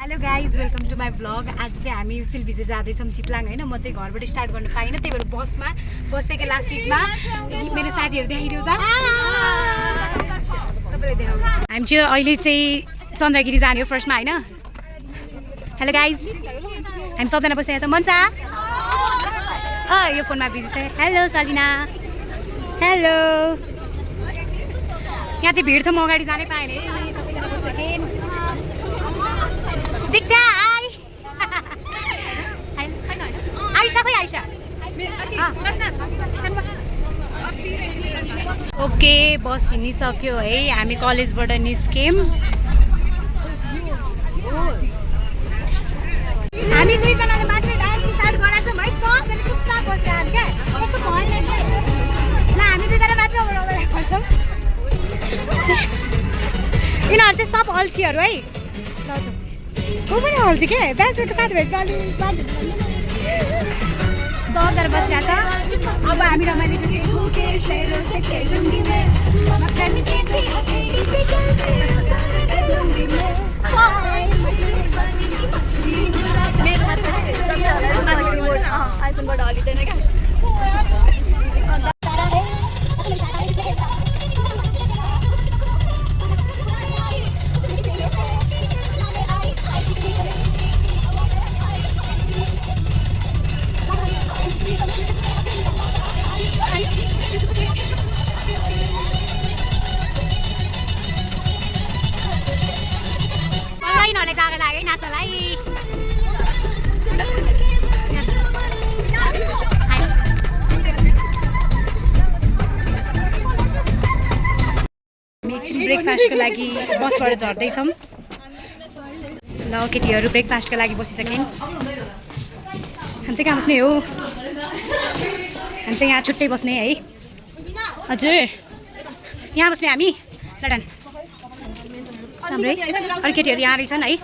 Hello guys welcome to my vlog. आज चाहिँ हामी फिल्ड भिजिट जाँदैछौँ चितलाङ होइन। म चाहिँ घरबाट स्टार्ट गर्न पाइनँ, त्यही भएर बसमा बसेको लास्ट सिटमा मेरो साथीहरू देखाइदिउँ त सबैले देखाउँ। हामी चाहिँ अहिले चाहिँ चन्द्रगिरी जाने हो फर्स्टमा होइन। हेलो गाइज हामी सबजना बसिरहेको छौँ। मन्सा यो फोनमा बिजी छ। Hello Salina hello. यहाँ चाहिँ भिड छ, म अगाडि जानै पाएँ नि। सबैजना बसेको दीक्षा हाई आइशा खोइ आइशा ओके बस हिँडिसक्यो है। हामी कलेजबाट निस्क्यौँ। हामी दुईजनाले मात्रै डान्स स्टार्ट गराएको छौँ है। सबैले चुपचाप बसिरहेको क्या, कस्तो भएन ल। हामी दुईजना मात्रै अगाडि गर्छौँ। यिनीहरू चाहिँ सब अल्छीहरू है। को पनि अल्छी के ब्याचलरको साथीभाइ सबजना बसिरहेको छ। अब हामी रमाइलो आइफोनबाट हलिँदैन क्या। ब्रेकफास्टको लागि बसबाट झर्दैछौँ ल। केटीहरू ब्रेकफास्टको लागि बसिसक्यौँ। हामी चाहिँ कहाँ बस्ने हो? हामी चाहिँ यहाँ छुट्टै बस्ने है। हजुर यहाँ बस्ने हामी लडन राम्रै। अरू केटीहरू यहाँ रहेछन् है,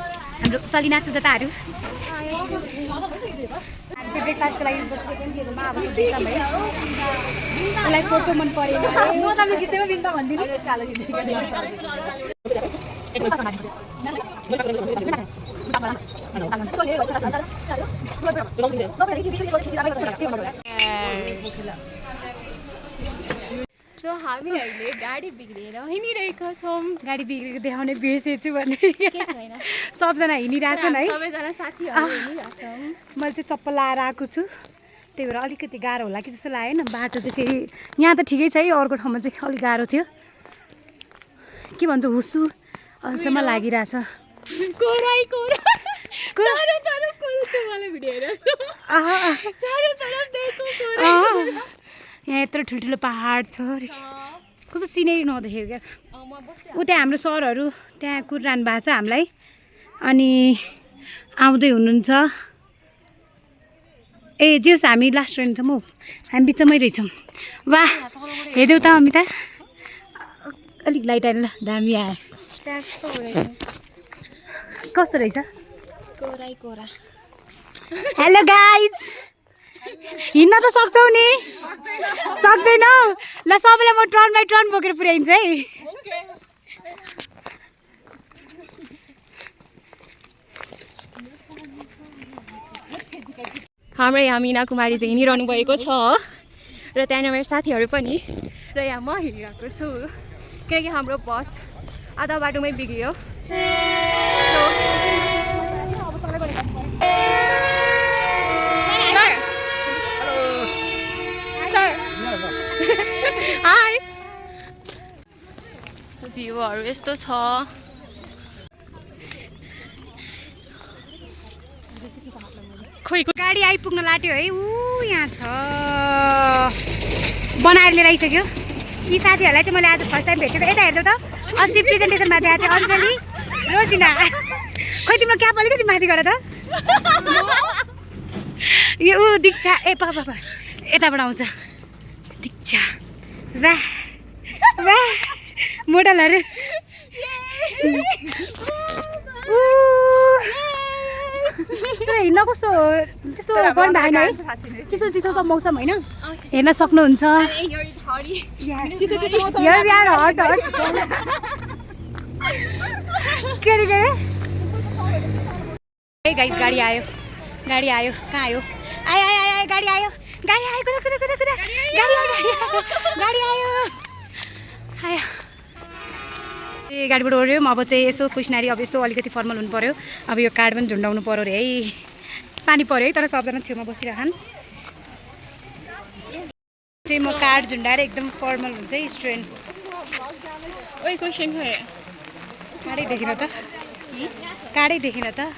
हाम्रो सलिना सुजताहरू। हामी चाहिँ ब्रेकफास्टको लागि बसिसक्यौँ। टेबलमा अब हिँड्दैछौँ है। उसलाई फोटो मन परेन म त खिच्दैमा बिन्दा भन्दिनँ। हामीहरूले गाडी बिग्रेर हिँडिरहेका छौँ। गाडी बिग्रेको देखाउने बिर्सेछु भने सबजना हिँडिरहेछन् है। सबैजना साथीहरू हिँडिरहेको छौँ। मैले चाहिँ चप्पल लाएर आएको छु, त्यही भएर अलिकति गाह्रो होला कि जस्तो लाग्यो। बाटो चाहिँ फेरि यहाँ त ठिकै छ है, अर्को ठाउँमा चाहिँ अलिक गाह्रो थियो। के भन्छ हुसु अहिलेसम्म लागिरहेछ। यहाँ यत्रो ठुल्ठुलो पहाड छ, कस्तो सिनेरी नदेखेको क्या। उता हाम्रो सरहरू त्यहाँ कुरिरहनु भएको छ हामीलाई, अनि आउँदै हुनुहुन्छ। ए जेस हामी लास्ट रहेछौँ हौ, हामी बिचमै रहेछौँ। वाह हेर्यौ त अमिता, अलिक लाइट आएर ल दामी आयो। कस्तो रहेछ? हेलो गाइज हिँड्न त सक्छौ नि? सक्दैनौ ल। सबैलाई म टर्न बाई टर्न बोकेर पुर्याइन्छ है। हाम्रो यहाँ मिना कुमारी चाहिँ हिँडिरहनु भएको छ र त्यहाँनिर मेरो साथीहरू पनि, र यहाँ म हिँडिरहेको छु किनकि हाम्रो बस आधा बाटोमै बिग्रियो। हाई भ्यूहरू यस्तो छ। खोइ गाडी आइपुग्न लाग्यो है। यहाँ छ बनाएर लिएर आइसक्यो। यी साथीहरूलाई चाहिँ मैले आज फर्स्ट टाइम भेटेको। यता हेर्नु त, अस्ति प्रेजेन्टेसनमा दिएको थियो अञ्जली रोजिना। खोइ तिम्रो क्याप अलिकति माथि गर त। यो दीक्षा ए पापा यताबाट आउँछ दीक्षा। वाह वाह मोडलहरू। हिँड्न कस्तो त्यस्तो गर्नु भएन है। चिसो चिसो सब मौसम होइन, हेर्न सक्नुहुन्छ। के अरे गाइस गाडी आयो कहाँ आयो आयो आयो आयो गाडी आयो कुदा कुदा कुदा कुदा गाडी आयो आयो ए गाडीबाट ओर्यो अब चाहिँ यसो कुस्नारी अब यस्तो अलिकति फर्मल हुनु पर्यो अब यो कार्ड पनि झुन्डाउनु पर्यो रे है पानी पर्यो है तर सबजना छेउमा बसिरहन् चाहिँ म कार्ड झुन्डाएर एकदम फर्मल हुन्छ है स्टुडेन्ट ओइ क्वेसन खोइ कार्डै देखिन त कार्डै देखिन त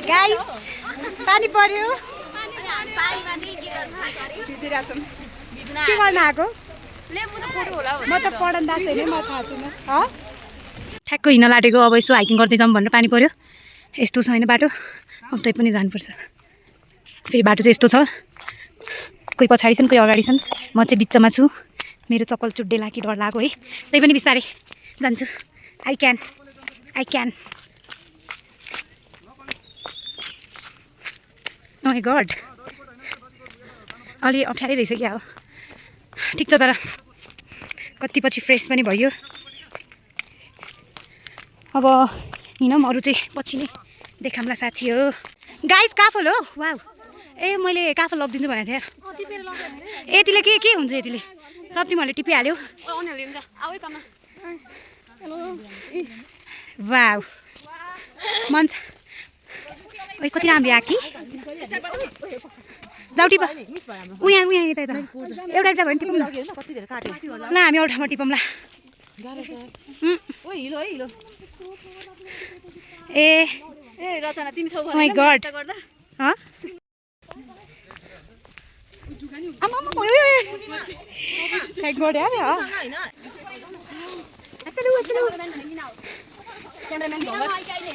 गाइस पानी पर्यो के गर्न आएको म त पढन्दा छैन म थाहा छैन ठ्याक्क हिँड्न लागेको अब यसो हाइकिङ गर्दै जाउँ भनेर पानी पर्यो यस्तो छैन बाटो अब तै पनि जानुपर्छ फेरि बाटो चाहिँ यस्तो छ कोही पछाडि छन् कोही अगाडि छन् म चाहिँ बिचमा छु मेरो चप्पल चुड्डेला कि डर लाग्यो है तै पनि बिस्तारै जान्छु I can oh my god अलि अप्ठ्यारै रहेछ क्या हो ठिक छ तर कति पछि फ्रेस पनि भयो अब हिँडौँ अरू चाहिँ पछि नै देखाउँला साथी हो गाइस काफल हो वाउ ए मैले काफल लगिदिन्छु भनेको थिएँ यतिले के हुन्छ यतिले सब तिमीहरूले टिपिहाल्यो वाउ मन ओइ कति राम्रो आयो कि जाऊ टिप उहाँ यता यता एउटा एउटा भयो टिपौँ ल हामी एउटा ठाउँमा टिपौँ ल ए माय गॉड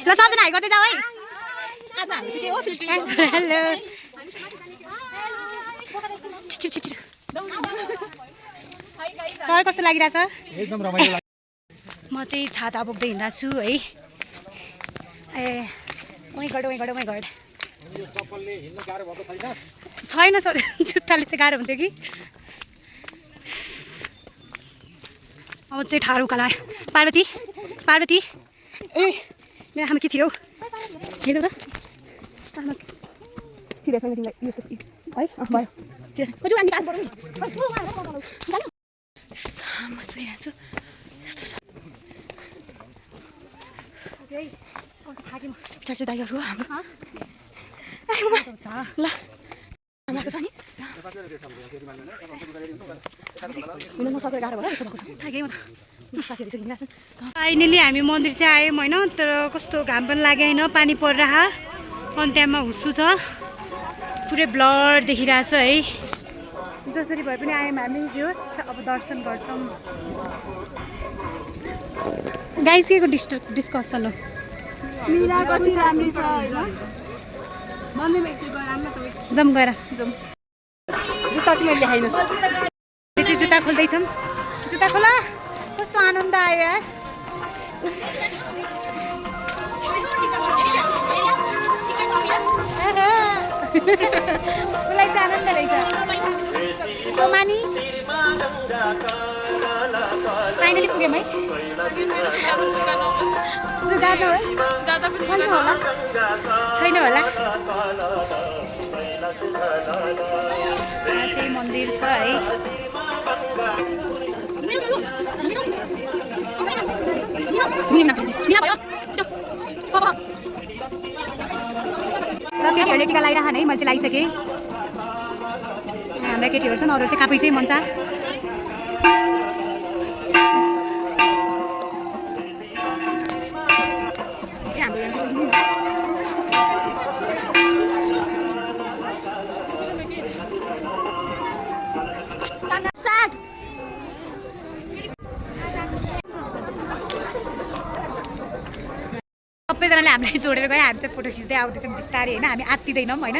ल सबजना हाइ गर्दै जाऊ है हेलो सर कस्तो लागिरहेछ एकदम रमाइलो म चाहिँ छाता बोक्दै हिँड्दा छु है ए ओइ गड छैन सर जुत्ताले चाहिँ गाह्रो हुन्थ्यो कि अब चाहिँ ठाडो उकालो आयो पार्वती ए मेरो आमा के थियो हेर्नु त फाइनली हामी मन्दिर चाहिँ आयौँ होइन तर कस्तो घाम पनि लाग्यो होइन पानी परिरह अनि त्यहाँमा हुस्सु छ पुरै ब्लर देखिरहेछ है जसरी भए पनि आयौँ हामी जोस् अब दर्शन गर्छौँ गाइस के को डिस्कसन हो जाउँ गएर जुत्ता चाहिँ मैले देखाइन त्यो चाहिँ जुत्ता खोल्दैछौँ जुत्ता खोला कस्तो आनन्द आयो यार उसलाई चाहिँ आनन्द रहेछ सोमानी फाइनली पुग्यौँ है जुगार्नु है छैन होला यहाँ चाहिँ मन्दिर छ है ल केटीहरूले टिका लगाइराखन है मैले चाहिँ लगाइसकेँ हाम्रा केटीहरू छन् अरू चाहिँ कहाँ पैसै मन छ सबैजनाले हामीलाई जोडेर गयो हामी चाहिँ फोटो खिच्दै आउँदैछौँ बिस्तारै होइन हामी आत्तिदैनौँ होइन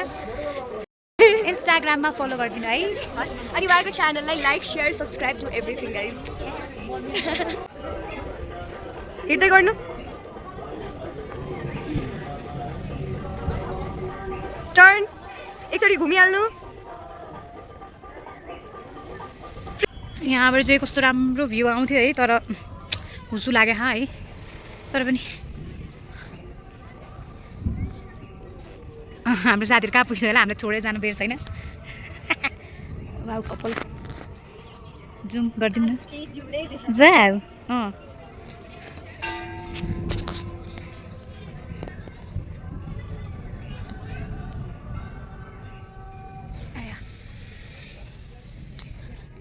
इन्स्टाग्राममा फलो गरिदिनु है अनि उहाँको च्यानललाई like share subscribe to everything guys हेर्दै गर्नु टर्न एकचोटि घुमिहाल्नु यहाँबाट चाहिँ कस्तो राम्रो भ्यू आउँथ्यो है तर हुसु लाग्यो है तर पनि हाम्रो साथीहरू कहाँ पुग्छ होला, हामीलाई छोडेर जानु बेर छैन। वाउ कपाल जुम गरिदिउँ न। वाउ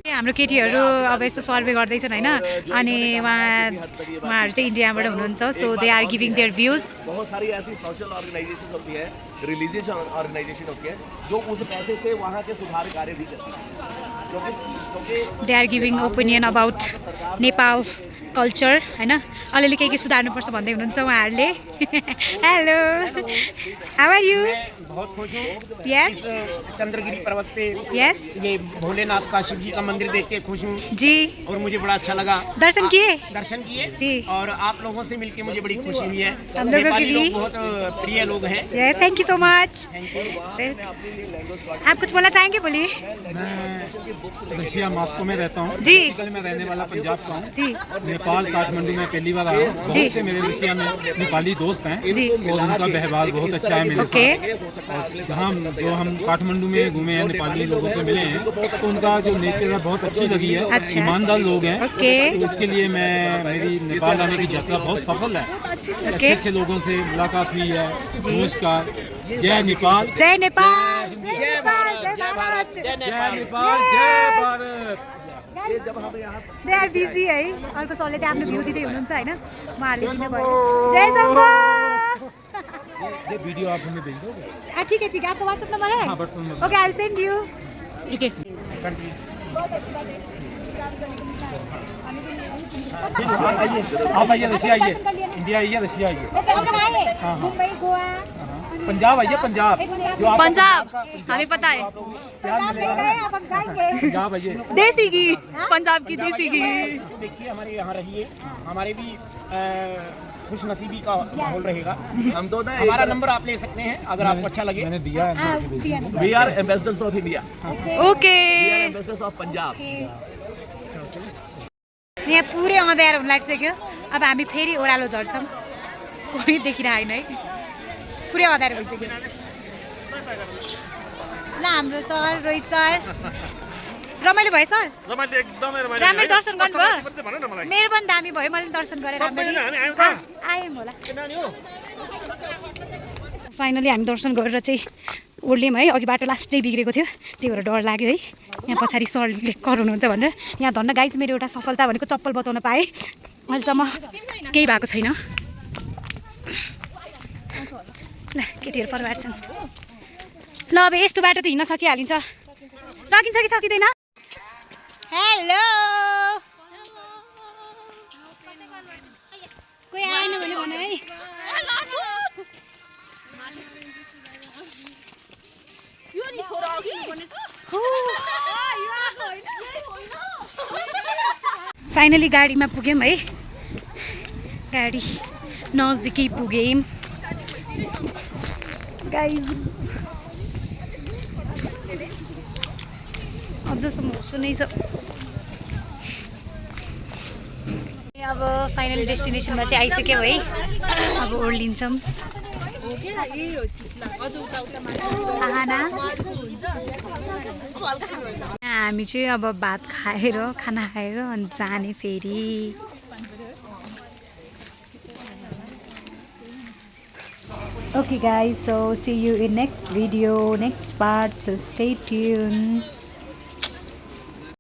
हाम्रो केटीहरू अब यस्तो सर्वे गर्दैछन् होइन, अनि उहाँहरू चाहिँ इन्डियाबाट हुनुहुन्छ। So they are giving their views. बहुत सारी ऐसी सोशल ऑर्गेनाइजेशन होती है, रिलीजियस ऑर्गेनाइजेशन होती है, जो उस पैसे से वहाँ के सुधार कार्य भी करती है। They are giving opinion about Nepal culture होइन, अलिअलि के सुधार्नुपर्छ भन्दै हुनुहुन्छ उहाँहरूले। Hello, how are you? बहुत खुश हूँ। यस चंद्रगिरी पर्वत पे यस ये भोलेनाथ का शिव जी का मंदिर देख के खुश हूँ जी। और मुझे बड़ा अच्छा लगा। दर्शन किए? दर्शन किए जी। और आप लोगों से मिलके मुझे बड़ी खुशी हुई है। हम लोगों नेपाली की लोग भी। बहुत प्रिय लोग हैं। Thank you so much. Thank you. आप कुछ बोलना चाहेंगे? बोलिए। मैं रशिया मॉस्को में रहता हूँ। जी। बेसिकली मैं रहने वाला पंजाब का हूँ। जी नेपाल काठमांडू में पहली बार आया हूँ। जी। बहुत से मेरे रशिया में नेपाली दोस्त हैं जी। और उनका व्यवहार बहुत अच्छा है मेरे ओके। साथ। और जहाँ जो हम काठमांडू में घूमे हैं, नेपाली लोगों से मिले हैं, तो उनका जो नेचर है बहुत अच्छी लगी है। अच्छा। ईमानदार लोग हैं। ओके। तो इसके लिए मेरी नेपाल आने की यात्रा बहुत सफल है। अच्छे अच्छे लोगों से मुलाकात हुई है। नमस्कार, जय नेपाल, जय नेपाल, जय नेपाल, जय भारत। जय नेपाल, जय भारत। दे आर बिजी है। अर्को सरले चाहिँ आफ्नो भ्यू दिँदै हुनुहुन्छ होइन, उहाँहरूले दिनुभयो। जय शङ्कर। ये वीडियो आप हमें भेज दोगे? ठीक है आपका व्हाट्सएप नंबर है? हाँ, WhatsApp number. Okay I will send you. ठीक है। आप आइए, रशिया आइए, इंडिया आइए, रशिया आइए, हाँ। मुंबई, गोवा, पंजाब आइए, पंजाब जो आप पंजाब हमें पता है। पंजाब नहीं गए आप, हम जाएंगे। पंजाब आइए। देसी घी, पंजाब की देसी घी। देखिए हमारे यहाँ रहिए, हमारे भी खुश नसीबी का माहौल रहेगा। हम तो ना हमारा नंबर आप ले सकते हैं अगर आपको अच्छा लगे। मैंने दिया है। We are ambassadors of India, okay. We are ambassadors of Punjab. यहाँ पुरै अँध्यारो हुन लागिसक्यो। अब हामी फेरि ओह्रालो झर्छौँ, कोही देखिरहेन है, पुरै अँध्यारो भइसक्यो। ल हाम्रो सर रोहित सर, रमाइलो भयो सर? राम्ररी दर्शन गर्नुभयो? मेरो पनि दामी भयो, मैले दर्शन गरेर आएँ होला। फाइनली हामी दर्शन गरेर चाहिँ ओर्ल्यौँ है। अघि बाटो लास्टै बिग्रेको थियो, त्यही भएर डर लाग्यो है। यहाँ पछाडि सरले कराउनुहुन्छ भनेर। यहाँ धन्न गाइज मेरो एउटा सफलता भनेको चप्पल बचाउन पाएँ। अहिलेसम्म केही भएको छैन। ल केटीहरू फरवार छन्। ल अब यस्तो बाटो त हिँड्न सकिहालिन्छ, सकिन्छ कि सकिँदैन? हेलो, कोही आएन भने भन है। फाइनली गाडीमा पुग्यौँ है, गाडी नजिकै पुग्यौँ गाइज। अझसम्म सुनै छ। अब फाइनल डेस्टिनेसनमा चाहिँ आइसक्यौँ है, अब ओर्लिन्छौँ। हामी चाहिँ अब भात खाएर खाना खाएर अनि जाने फेरि। Okay guys, so see you in next video, next part, so stay tuned.